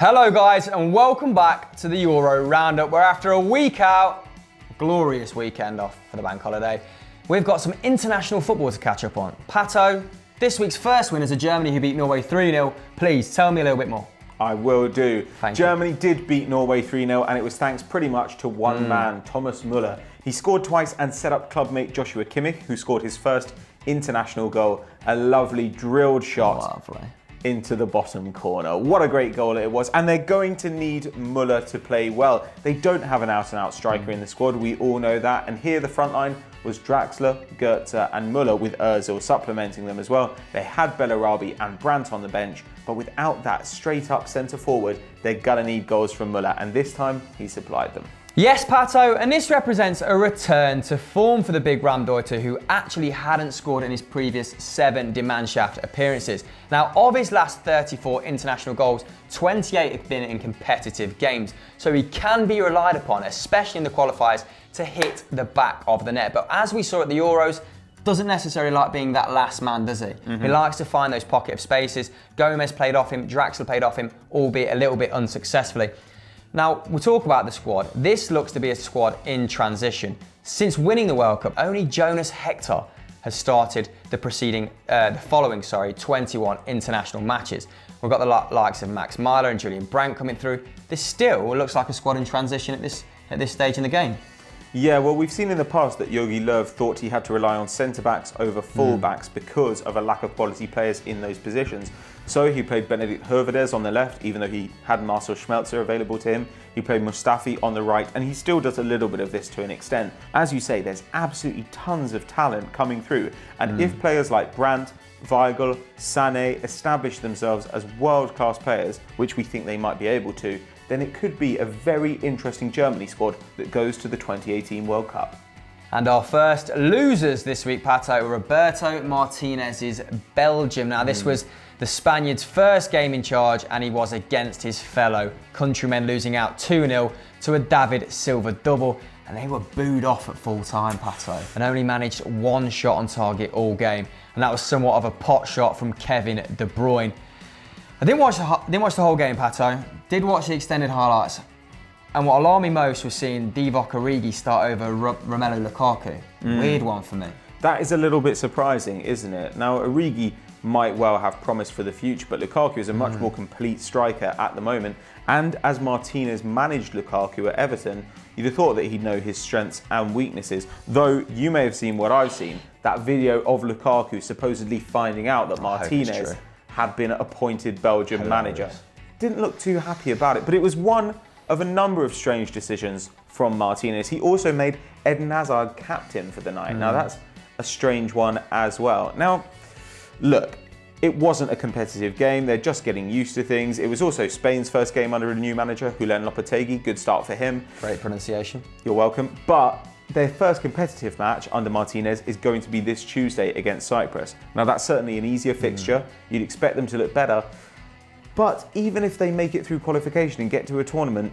Hello guys and welcome back to the Euro Roundup, where after a week out, glorious weekend off for the bank holiday, we've got some international football to catch up on. Pato, this week's first winners are Germany, who beat Norway 3-0. Please tell me a little bit more. I will do. Thank Germany you. did beat Norway 3-0, and it was thanks pretty much to one man, Thomas Müller. He scored twice and set up clubmate Joshua Kimmich, who scored his first international goal. A lovely drilled shot. Lovely. Into the bottom corner. What a great goal it was. And they're going to need Müller to play well. They don't have an out-and-out striker in the squad. We all know that. And here the front line was Draxler, Goetze and Müller, with Ozil supplementing them as well. They had Bellarabi and Brandt on the bench, but without that straight-up centre forward, they're gonna need goals from Müller. And this time, he supplied them. Yes, Pato, and this represents a return to form for the big Raumdeuter, who actually hadn't scored in his previous 7 Die Mannschaft appearances. Now, of his last 34 international goals, 28 have been in competitive games, so he can be relied upon, especially in the qualifiers, to hit the back of the net. But as we saw at the Euros, doesn't necessarily like being that last man, does he? He likes to find those pocket of spaces. Gomez played off him, Draxler played off him, albeit a little bit unsuccessfully. Now, we'll talk about the squad. This looks to be a squad in transition. Since winning the World Cup, only Jonas Hector has started the following 21 international matches. We've got the likes of Max Mahler and Julian Brandt coming through. This still looks like a squad in transition at this stage in the game. Yeah, well, we've seen in the past that Jogi Löw thought he had to rely on centre-backs over full-backs because of a lack of quality players in those positions. So he played Benedikt Höwedes on the left, even though he had Marcel Schmelzer available to him. He played Mustafi on the right, and he still does a little bit of this to an extent. As you say, there's absolutely tons of talent coming through. And if players like Brandt, Weigl, Sané establish themselves as world-class players, which we think they might be able to, then it could be a very interesting Germany squad that goes to the 2018 World Cup. And our first losers this week, Pato, Roberto Martinez's Belgium. Now, this was the Spaniard's first game in charge, and he was against his fellow countrymen, losing out 2-0 to a David Silva double. And they were booed off at full time, Pato, and only managed 1 shot on target all game. And that was somewhat of a pot shot from Kevin De Bruyne. I didn't watch the whole game, Pato. Did watch the extended highlights. And what alarmed me most was seeing Divock Origi start over Romelu Lukaku. Weird one for me. That is a little bit surprising, isn't it? Now, Origi might well have promise for the future, but Lukaku is a much more complete striker at the moment. And as Martinez managed Lukaku at Everton, you'd have thought that he'd know his strengths and weaknesses. Though you may have seen what I've seen, that video of Lukaku supposedly finding out that Martinez had been appointed Belgian manager. Didn't look too happy about it, but it was one of a number of strange decisions from Martinez. He also made Eden Hazard captain for the night. Now that's a strange one as well. Now, look, it wasn't a competitive game. They're just getting used to things. It was also Spain's first game under a new manager, Julen Lopetegui. Good start for him. Great pronunciation. You're welcome. But their first competitive match under Martinez is going to be this Tuesday against Cyprus. Now, that's certainly an easier fixture. You'd expect them to look better. But even if they make it through qualification and get to a tournament,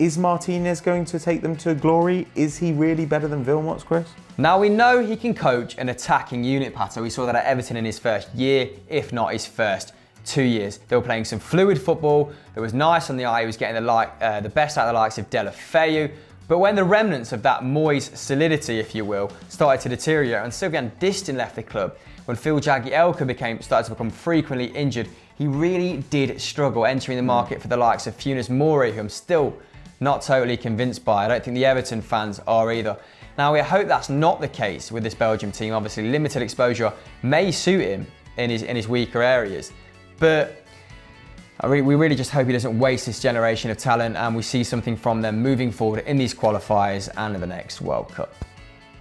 is Martinez going to take them to glory? Is he really better than Wilmots, Chris? Now, we know he can coach an attacking unit, Pato. We saw that at Everton in his first year, if not his first 2 years. They were playing some fluid football. It was nice on the eye. He was getting the best out of the likes of Deulofeu. But when the remnants of that Moyes solidity, if you will, started to deteriorate and Sylvain Distin left the club, when Phil Jagielka started to become frequently injured, he really did struggle entering the market for the likes of Funes Mori, who I'm still not totally convinced by. I don't think the Everton fans are either. Now, we hope that's not the case with this Belgium team. Obviously, limited exposure may suit him in his weaker areas. But we really just hope he doesn't waste this generation of talent and we see something from them moving forward in these qualifiers and in the next World Cup.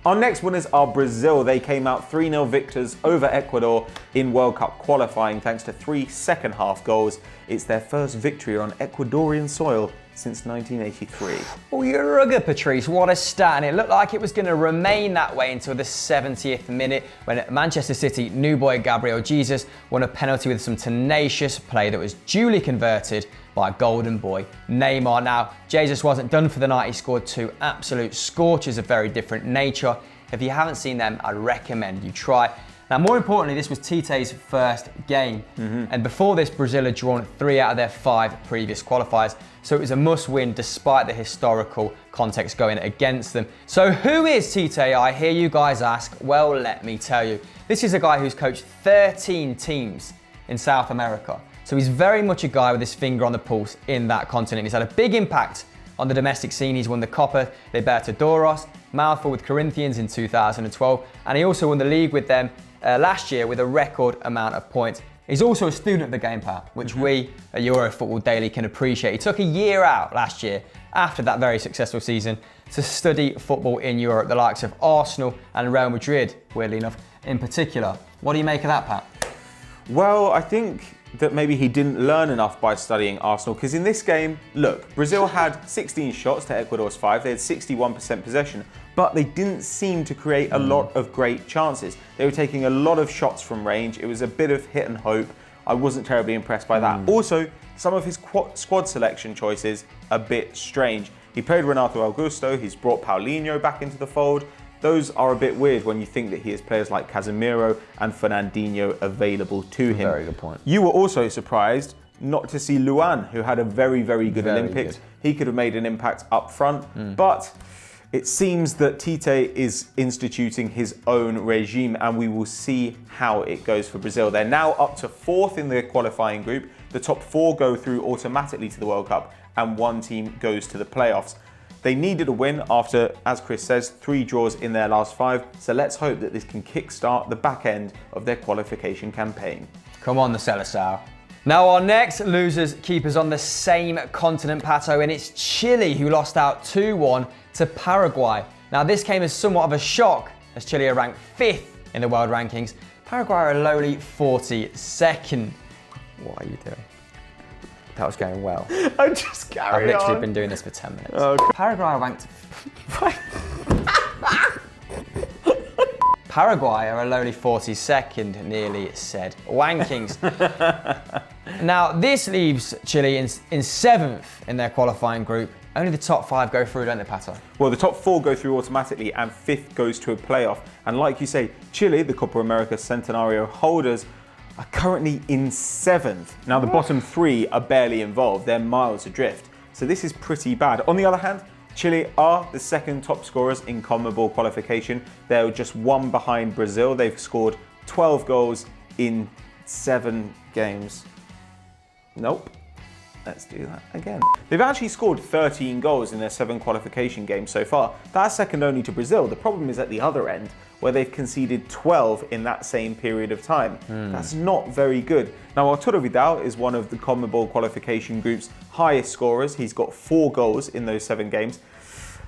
Our next winners are Brazil. They came out 3-0 victors over Ecuador in World Cup qualifying thanks to 3 second-half goals. It's their first victory on Ecuadorian soil since 1983. Oh, you're rugged, Patrice. What a stat. And it looked like it was going to remain that way until the 70th minute when Manchester City new boy Gabriel Jesus won a penalty with some tenacious play that was duly converted by golden boy Neymar. Now, Jesus wasn't done for the night. He scored 2 absolute scorchers of very different nature. If you haven't seen them, I'd recommend you try. Now, more importantly, this was Tite's first game. And before this, Brazil had drawn 3 out of their 5 previous qualifiers. So it was a must-win despite the historical context going against them. So who is Tite, I hear you guys ask? Well, let me tell you. This is a guy who's coached 13 teams in South America. So he's very much a guy with his finger on the pulse in that continent. He's had a big impact on the domestic scene. He's won the Copa Libertadores, mouthful with Corinthians in 2012, and he also won the league with them last year with a record amount of points. He's also a student of the game, Pat, which we at Euro Football Daily can appreciate. He took a year out last year after that very successful season to study football in Europe, the likes of Arsenal and Real Madrid, weirdly enough, in particular. What do you make of that, Pat? Well, I think that maybe he didn't learn enough by studying Arsenal, because in this game, look, Brazil had 16 shots to Ecuador's 5. They had 61% possession, but they didn't seem to create a lot of great chances. They were taking a lot of shots from range. It was a bit of hit and hope. I wasn't terribly impressed by that. Also, some of his squad selection choices, a bit strange. He played Renato Augusto, he's brought Paulinho back into the fold. Those are a bit weird when you think that he has players like Casemiro and Fernandinho available to him. Very good point. You were also surprised not to see Luan, who had a very, very good Olympics. Good. He could have made an impact up front, but it seems that Tite is instituting his own regime, and we will see how it goes for Brazil. They're now up to 4th in the qualifying group. The top 4 go through automatically to the World Cup, and 1 team goes to the playoffs. They needed a win after, as Chris says, 3 draws in their last 5. So let's hope that this can kickstart the back end of their qualification campaign. Come on, the Seleção. Now our next losers keepers on the same continent, Pato, and it's Chile who lost out 2-1 to Paraguay. Now this came as somewhat of a shock as Chile are ranked 5th in the world rankings. Paraguay are a lowly 42nd. What are you doing? That was going well. I just carry on. I've literally been doing this for 10 minutes. Okay. Paraguay are ranked... Paraguay are a lowly 42nd, nearly said. Wankings. Now, this leaves Chile in 7th in their qualifying group. Only the top 5 go through, don't they, Pato? Well, the top 4 go through automatically, and 5th goes to a playoff. And like you say, Chile, the Copa America Centenario holders, are currently in 7th. Now, the bottom 3 are barely involved. They're miles adrift. So this is pretty bad. On the other hand, Chile are the 2nd top scorers in CONMEBOL qualification. They're just 1 behind Brazil. They've scored 12 goals in 7 games. Nope. Let's do that again. They've actually scored 13 goals in their 7 qualification games so far. That's second only to Brazil. The problem is at the other end, where they've conceded 12 in that same period of time. That's not very good. Now, Arturo Vidal is one of the CONMEBOL qualification group's highest scorers. He's got 4 goals in those 7 games.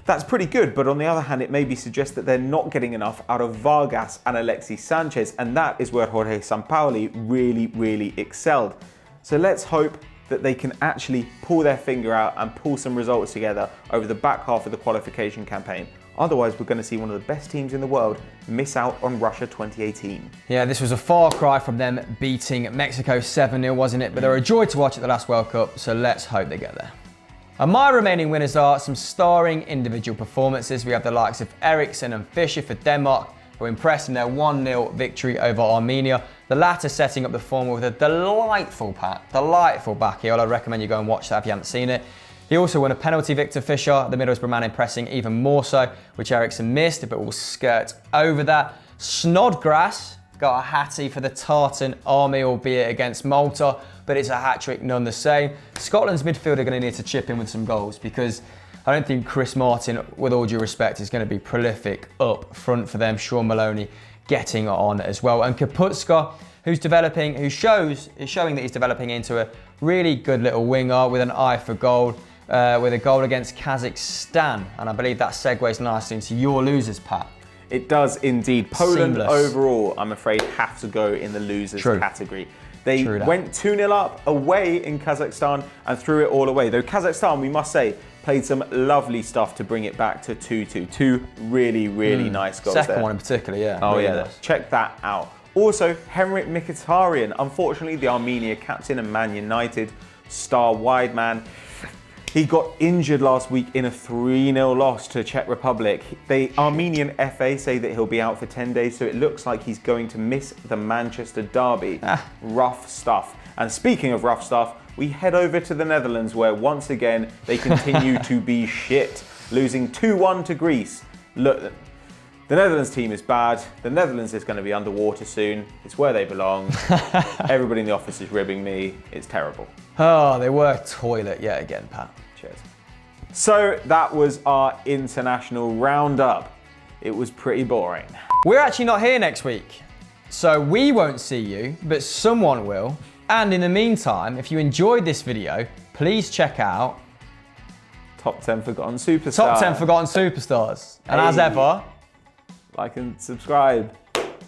That's pretty good, but on the other hand, it maybe suggests that they're not getting enough out of Vargas and Alexis Sanchez, and that is where Jorge Sampaoli really excelled. So let's hope that they can actually pull their finger out and pull some results together over the back half of the qualification campaign. Otherwise, we're going to see one of the best teams in the world miss out on Russia 2018. Yeah, this was a far cry from them beating Mexico 7-0, wasn't it? But they're a joy to watch at the last World Cup, so let's hope they get there. And my remaining winners are some starring individual performances. We have the likes of Eriksen and Fischer for Denmark, who impressed in their 1-0 victory over Armenia. The latter setting up the form with a delightful back heel. I'd recommend you go and watch that if you haven't seen it. He also won a penalty, Victor Fischer, the Middlesbrough man impressing even more so, which Eriksen missed, but will skirt over that. Snodgrass got a hattie for the Tartan Army, albeit against Malta, but it's a hat-trick none the same. Scotland's midfield are going to need to chip in with some goals, because I don't think Chris Martin, with all due respect, is going to be prolific up front for them. Sean Maloney getting on as well. And Kaputska, who's showing that he's developing into a really good little winger with an eye for goal, with a goal against Kazakhstan. And I believe that segues nicely into your losers, Pat. It does indeed. Poland Seamless. Overall, I'm afraid, have to go in the losers category. They went 2-0 up away in Kazakhstan and threw it all away. Though Kazakhstan, we must say, played some lovely stuff to bring it back to 2-2. 2 really nice goals Second there. one in particular, yeah. Oh really yeah, nice. Check that out. Also, Henrik Mkhitayan, unfortunately the Armenia captain and Man United star wide man, He got injured last week in a 3-0 loss to Czech Republic. The Armenian FA say that he'll be out for 10 days, so it looks like he's going to miss the Manchester derby. Rough stuff. And speaking of rough stuff, we head over to the Netherlands, where once again they continue to be shit, losing 2-1 to Greece. Look, the Netherlands team is bad. The Netherlands is going to be underwater soon. It's where they belong. Everybody in the office is ribbing me. It's terrible. Oh, they were a toilet yet again, Pat. Cheers. So that was our international roundup. It was pretty boring. We're actually not here next week, so we won't see you, but someone will. And in the meantime, if you enjoyed this video, please check out Top 10 Forgotten Superstars. Top 10 Forgotten Superstars. And as ever, like and subscribe.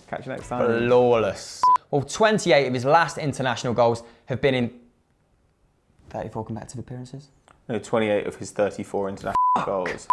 Catch you next time. Flawless. Well, 28 of his last international goals have been in 34 competitive appearances. No, 28 of his 34 international goals.